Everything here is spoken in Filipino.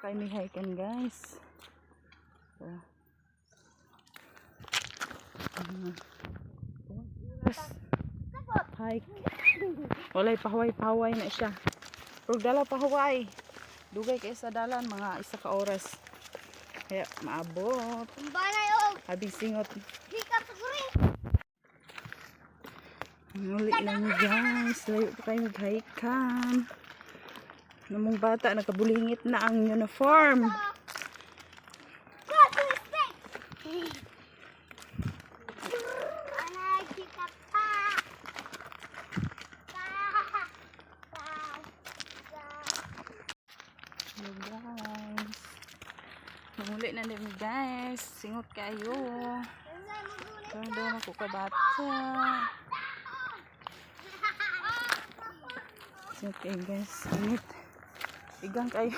kayo may hiking guys. Hike. Walay pahaway na siya. Pero dala pahaway. Dugay kayo sa dalan mga 1 ka oras. Kaya maabot. Habing singot. Muli lang guys. Layo pa kayo mag-hikan. Namong bata nakabulingit na ang uniform. Guys, muli na din guys, singot kayo. Doon ako kabata. Singot kayo guys, singot. Igang kayo.